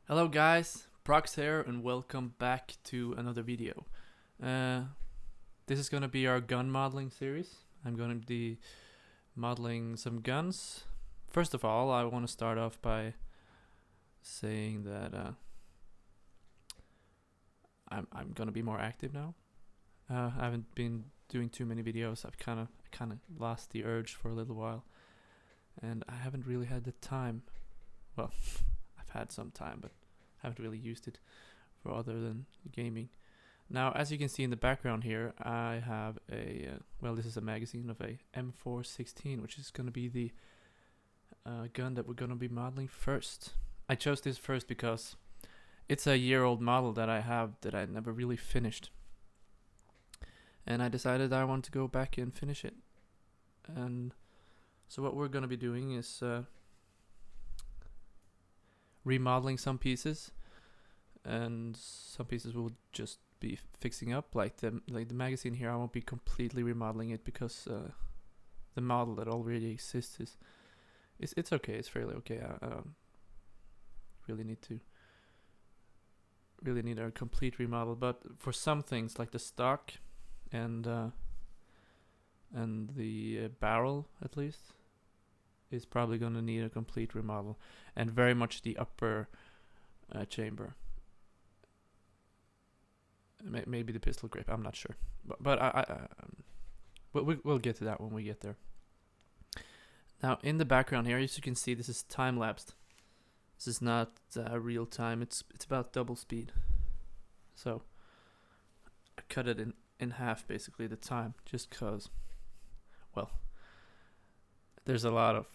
Hello guys, Prox here and welcome back to another video. This is gonna be our gun modeling series. I'm gonna be modeling some guns. First of all, I want to start off by saying that I'm gonna be more active now. I haven't been doing too many videos. I've kind of lost the urge for a little while, and I haven't really had the time. Well, I've had some time, but haven't really used it for other than gaming. Now, as you can see in the background here, I have this is a magazine of a M416, which is going to be the gun that we're going to be modeling first. I chose this first because it's a year-old model that I have that I never really finished. And I decided I want to go back and finish it. And so what we're going to be doing is remodeling some pieces, and some pieces will just be fixing up. Like the magazine here, I won't be completely remodeling it because the model that already exists it's okay. It's fairly okay. I really need a complete remodel. But for some things like the stock and the barrel, at least, is probably gonna need a complete remodel, and very much the upper chamber. Maybe the pistol grip. I'm not sure, but we'll get to that when we get there. Now, in the background here, as you can see, this is time lapsed. This is not real time. It's about double speed. So I cut it in half, basically, the time, just cause, well, there's a lot of,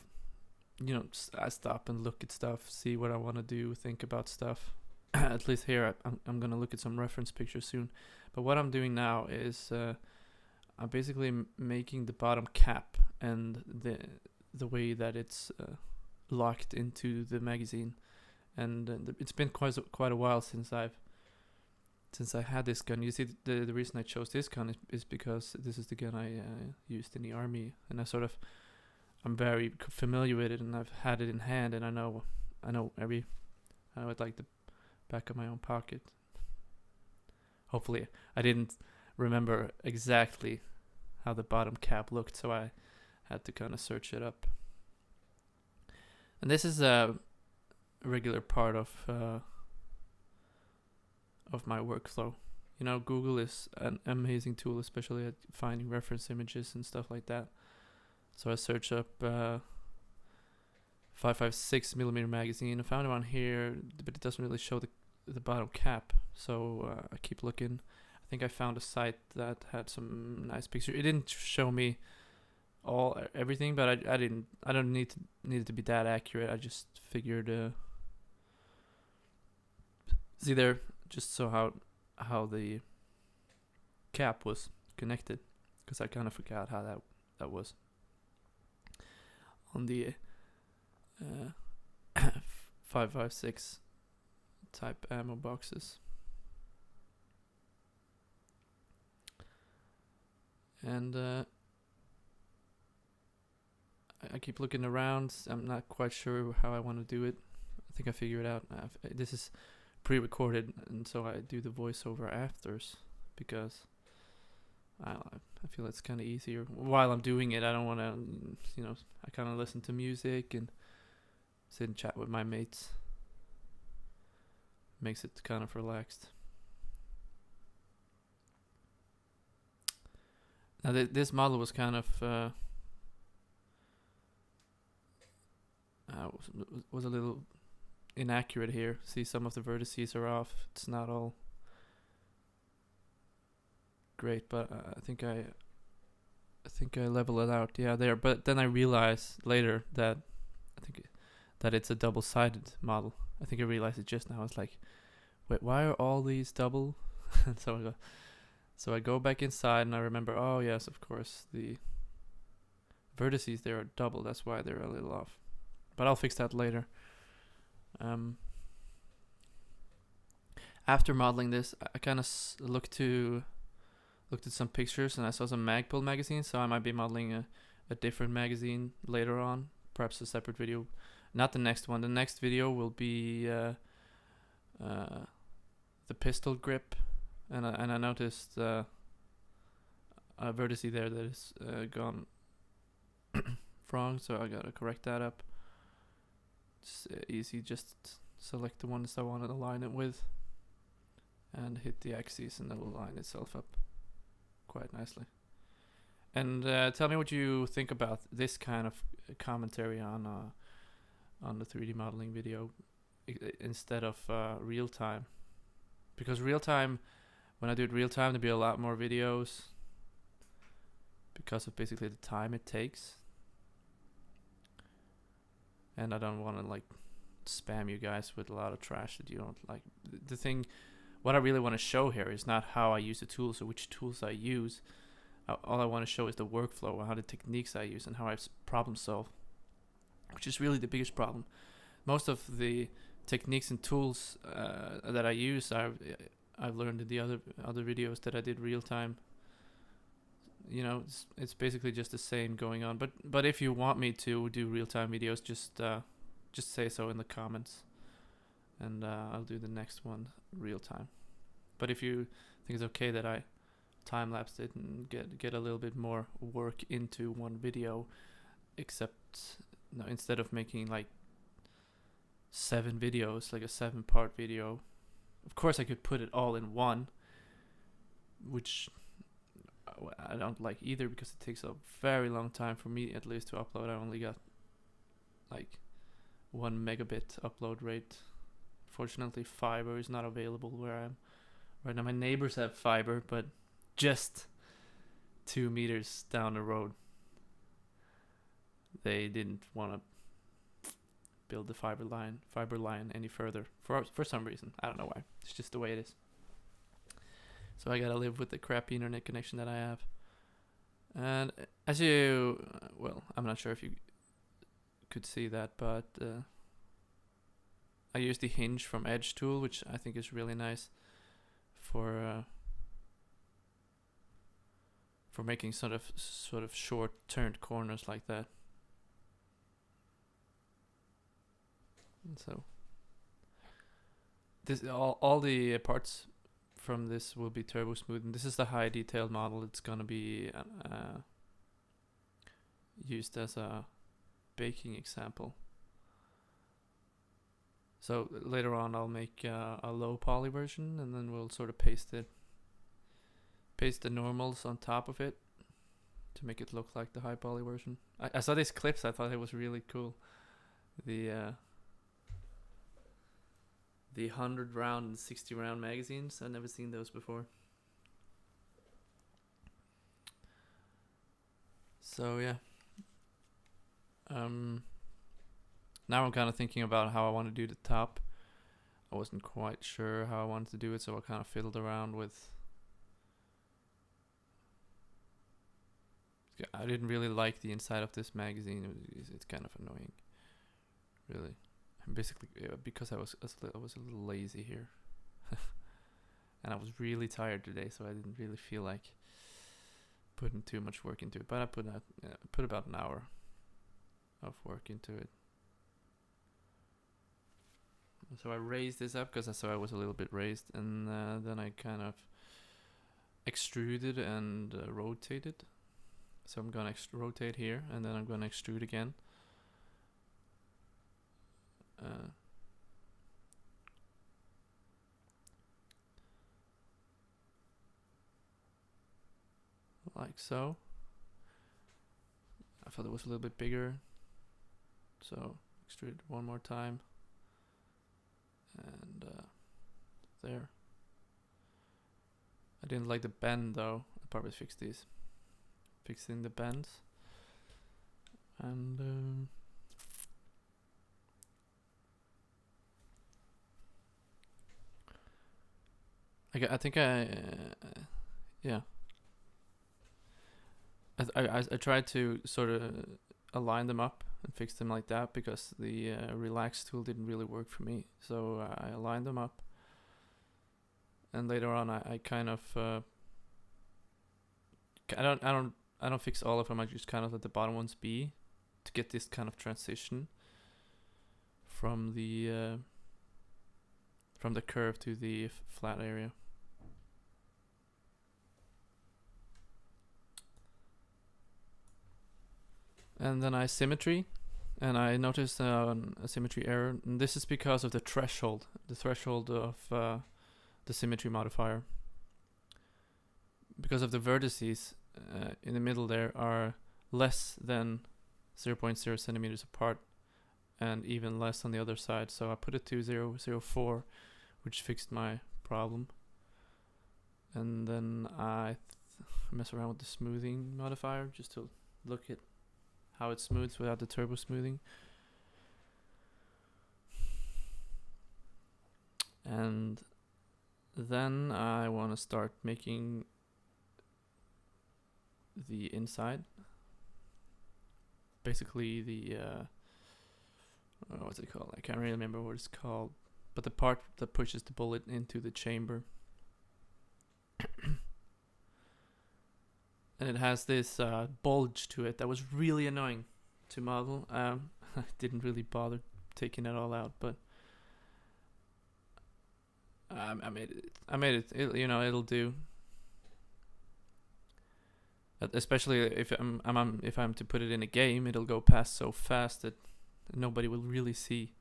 I stop and look at stuff, see what I want to do, think about stuff. At least here, I'm gonna look at some reference pictures soon. But what I'm doing now is I'm basically making the bottom cap and the way that it's locked into the magazine. And it's been quite a while since I had this gun. You see, the reason I chose this gun is because this is the gun I used in the army, and I'm very familiar with it, and I've had it in hand, and I know it like the back of my own pocket. Hopefully, I didn't remember exactly how the bottom cap looked, so I had to kind of search it up. And this is a regular part of my workflow. Google is an amazing tool, especially at finding reference images and stuff like that. So I searched up 5.56 millimeter magazine. I found one here, but it doesn't really show the bottom cap. So I keep looking. I think I found a site that had some nice pictures. It didn't show me everything, but I don't need it to be that accurate. I just figured see there, just so how the cap was connected, because I kind of forgot how that was on the 5.56 type ammo boxes. And I keep looking around. I'm not quite sure how I want to do it. I think I figured it out. This is pre-recorded, and so I do the voiceover afters because I feel it's kind of easier. While I'm doing it, I don't want to, I kind of listen to music and sit and chat with my mates. Makes it kind of relaxed. Now, this model was kind of was a little inaccurate here. See, some of the vertices are off. It's not all great, but I think I level it out. Yeah, there. But then I realized later that that it's a double-sided model. I think I realized it just now. It's like, wait, why are all these double? So I go back inside and I remember, oh yes, of course, the vertices there are double. That's why they're a little off. But I'll fix that later. After modeling this, I kind of looked at some pictures, and I saw some Magpul magazines, so I might be modeling a different magazine later on, perhaps a separate video. Not the next one. The next video will be the pistol grip, and I noticed a vertex there that is gone wrong, so I gotta correct that up. It's easy, just select the ones I want to align it with and hit the axis, and it'll line itself up quite nicely. And tell me what you think about this kind of commentary on the 3D modeling video instead of real time, because real time, when I do it real time, there'll be a lot more videos because of basically the time it takes, and I don't want to like spam you guys with a lot of trash that you don't like. The thing, what I really want to show here is not how I use the tools or which tools I use. All I want to show is the workflow, how the techniques I use, and how I problem solve, which is really the biggest problem. Most of the techniques and tools that I use I've learned in the other videos that I did real time. You know, it's basically just the same going on. But if you want me to do real time videos, just say so in the comments, and I'll do the next one real time. But if you think it's okay that I time lapsed it and get a little bit more work into one video, except no, instead of making like 7 videos, like a 7-part video, of course I could put it all in one, which I don't like either, because it takes a very long time for me at least to upload. I only got like 1 megabit upload rate. Fortunately, fiber is not available where I am right now. My neighbors have fiber, but just 2 meters down the road, they didn't want to build the fiber line any further for some reason. I don't know why. It's just the way it is. So I gotta live with the crappy internet connection that I have. And as you, well, I'm not sure if you could see that, but I use the hinge from Edge tool, which I think is really nice for making sort of short turned corners like that. And so this all the parts from this will be turbo smooth, and this is the high detailed model. It's gonna be used as a baking example. So later on I'll make a low poly version, and then we'll sort of paste the normals on top of it to make it look like the high poly version. I saw these clips, I thought it was really cool. The 100 round and 60 round magazines. I've never seen those before. So yeah. Now I'm kind of thinking about how I want to do the top. I wasn't quite sure how I wanted to do it, so I kind of fiddled around with. I didn't really like the inside of this magazine. It's kind of annoying, really. Basically, because I was a little lazy here, and I was really tired today, so I didn't really feel like putting too much work into it. But I put about an hour of work into it. So I raised this up because I saw it was a little bit raised, and then I kind of extruded and rotated. So I'm gonna rotate here, and then I'm gonna extrude again. Like so. I thought it was a little bit bigger, so extrude one more time, and there. I didn't like the bend though. I'll probably fix these. Fixing the bends, and I think yeah. I tried to sort of align them up and fix them like that, because the relax tool didn't really work for me. So I aligned them up, and later on I kind of I don't fix all of them. I just kind of let the bottom ones be to get this kind of transition from the from the curve to the flat area. And then I symmetry, and I noticed a symmetry error. And this is because of the threshold of the symmetry modifier. Because of the vertices in the middle there are less than 0.0 centimeters apart, and even less on the other side. So I put it to 0.004, which fixed my problem. And then I mess around with the smoothing modifier just to look at how it smooths without the turbo smoothing. And then I want to start making the inside. Basically the what's it called? I can't really remember what it's called, but the part that pushes the bullet into the chamber. And it has this bulge to it that was really annoying to model. I didn't really bother taking it all out, but I made it. It'll do. Especially if I'm to put it in a game, it'll go past so fast that nobody will really see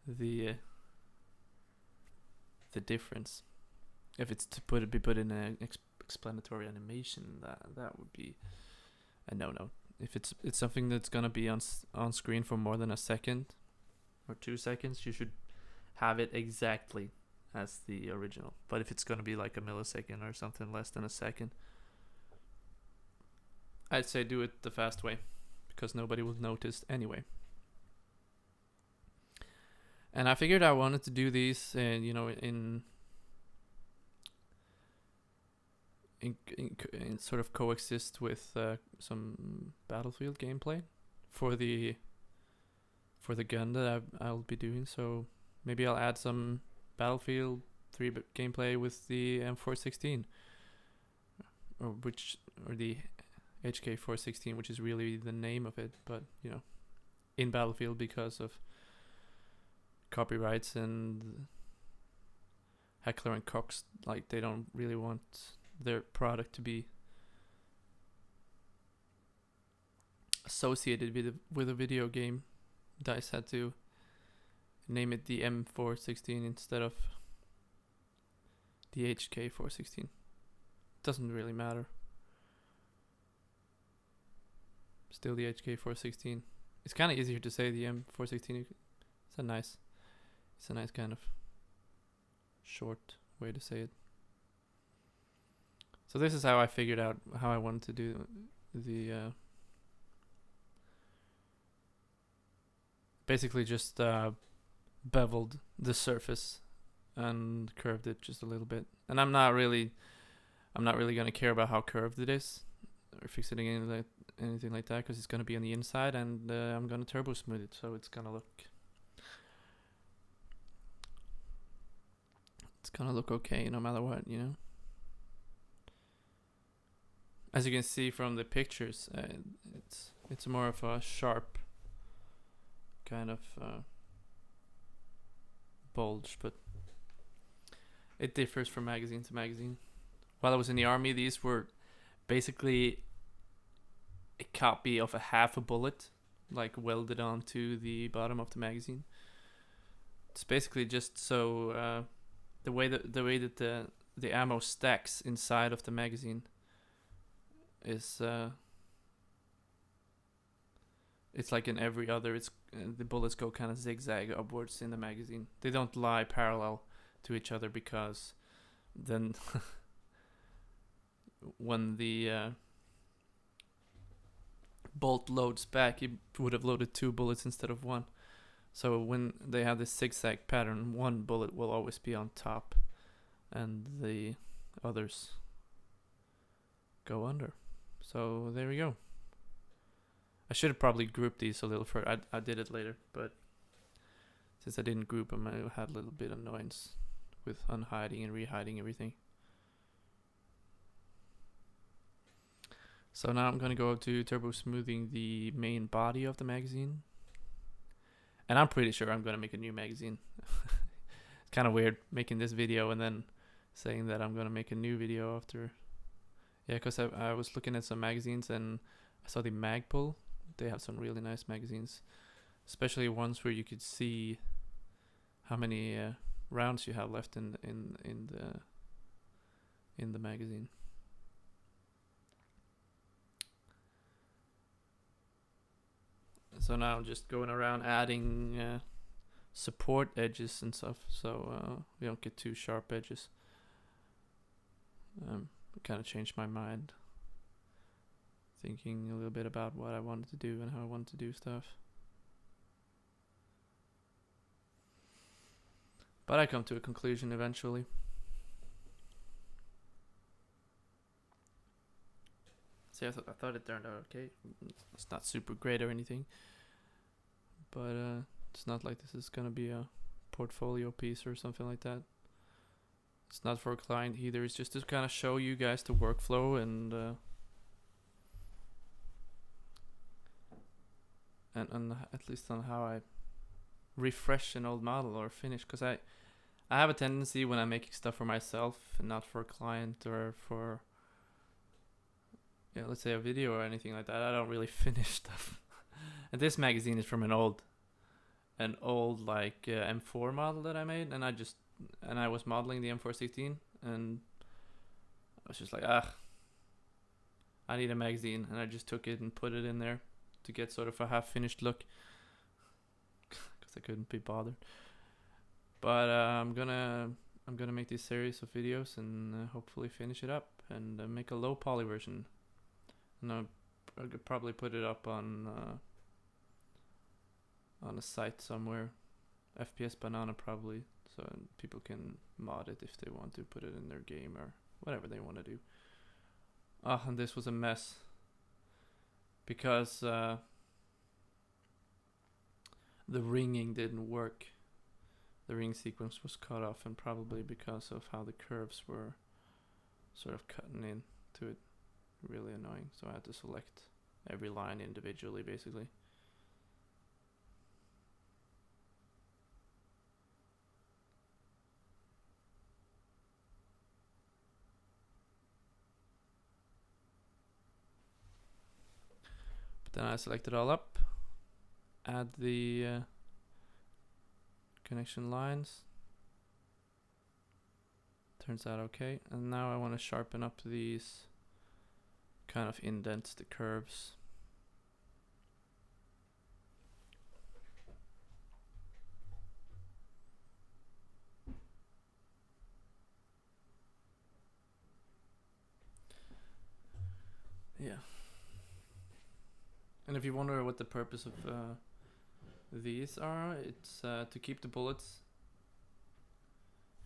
the difference. If it's to be put in an explanatory animation, that would be a no. If it's something that's gonna be on screen for more than a second or 2 seconds, you should have it exactly as the original. But if it's gonna be like a millisecond or something less than a second, I'd say do it the fast way, because nobody will notice anyway. And I figured I wanted to do these, in sort of coexist with some Battlefield gameplay for the gun that I'll be doing. So maybe I'll add some Battlefield 3 gameplay with the M416, or the HK416, which is really the name of it, but in Battlefield, because of copyrights and Heckler and Koch, like, they don't really want their product to be associated with a video game. DICE had to name it the M416 instead of the HK416. Doesn't really matter. Still the HK416. It's kind of easier to say the M416. It's a nice kind of short way to say it. So this is how I figured out how I wanted to do the basically just beveled the surface and curved it just a little bit. And I'm not really gonna care about how curved it is or fixing anything like that, because it's gonna be on the inside, and I'm gonna turbo smooth it, so it's gonna look okay no matter what, As you can see from the pictures, it's more of a sharp kind of bulge, but it differs from magazine to magazine. While I was in the army, these were basically a copy of a half a bullet, like welded onto the bottom of the magazine. It's basically just so the way that the ammo stacks inside of the magazine is it's like in every other. It's the bullets go kind of zigzag upwards in the magazine. They don't lie parallel to each other, because then when the bolt loads back, it would have loaded 2 bullets instead of 1. So when they have this zigzag pattern, 1 bullet will always be on top, and the others go under. So there we go. I should have probably grouped these a little further. I did it later, but since I didn't group them, I had a little bit of annoyance with unhiding and rehiding everything. So now I'm going to go to turbo smoothing the main body of the magazine. And I'm pretty sure I'm going to make a new magazine. kind of weird making this video and then saying that I'm gonna make a new video after. Yeah, because I was looking at some magazines and I saw the Magpul. They have some really nice magazines, especially ones where you could see how many rounds you have left in the magazine. So now I'm just going around adding support edges and stuff, so we don't get too sharp edges. I kind of changed my mind, thinking a little bit about what I wanted to do and how I wanted to do stuff. But I come to a conclusion eventually. See, I thought it turned out okay. It's not super great or anything, but it's not like this is gonna be a portfolio piece or something like that. It's not for a client either. It's just to kind of show you guys the workflow and at least on how I refresh an old model or finish, because I have a tendency when I'm making stuff for myself and not for a client or for, yeah, let's say a video or anything like that, I don't really finish stuff. And this magazine is from an old like M4 model that I made, and I was modeling the M416, and I was just like, I need a magazine, and I just took it and put it in there to get sort of a half-finished look, because I couldn't be bothered. But I'm gonna make this series of videos and hopefully finish it up and make a low poly version. And I could probably put it up on a site somewhere, FPS Banana probably, so people can mod it if they want to put it in their game or whatever they want to do. And this was a mess because the ringing didn't work. The ring sequence was cut off, and probably because of how the curves were sort of cutting into it. Really annoying, so I had to select every line individually basically. But then I select it all up, add the connection lines, turns out okay, and now I want to sharpen up these kind of indents, the curves. Yeah. And if you wonder what the purpose of these are, it's to keep the bullets,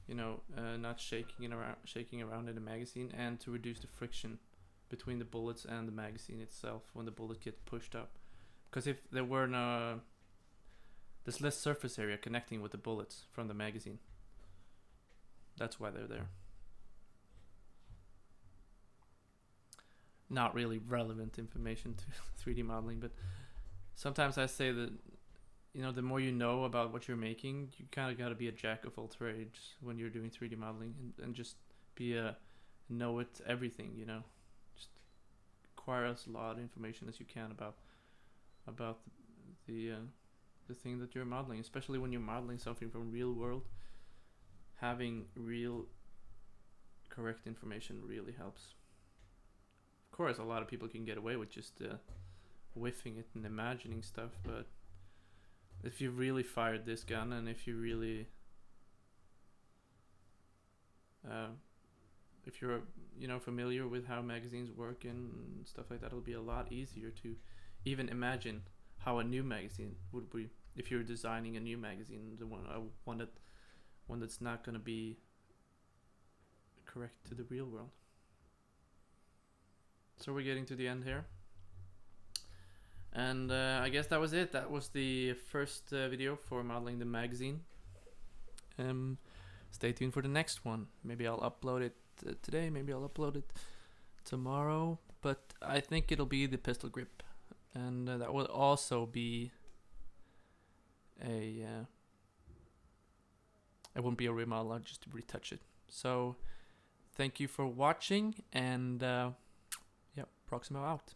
not shaking around in the magazine, and to reduce the friction between the bullets and the magazine itself when the bullet gets pushed up. Because if there were there's less surface area connecting with the bullets from the magazine. That's why they're there. Not really relevant information to 3D modeling, but sometimes I say that, the more you know about what you're making, you kind of got to be a jack of all trades when you're doing 3D modeling, and just be know it everything, just acquire as a lot of information as you can about the thing that you're modeling, especially when you're modeling something from real world. Having real correct information really helps. Of course, a lot of people can get away with just whiffing it and imagining stuff, but if you really fired this gun, and if you really if you're familiar with how magazines work and stuff like that, it'll be a lot easier to even imagine how a new magazine would be if you're designing a new magazine, the one that's not going to be correct to the real world. So we're getting to the end here, and I guess that was it. That was the first video for modeling the magazine. Stay tuned for the next one. Maybe I'll upload it today, maybe I'll upload it tomorrow, but I think it'll be the pistol grip, and that will also be a It won't be a remodel, I'll just retouch it. So thank you for watching, and yeah, Proximo out.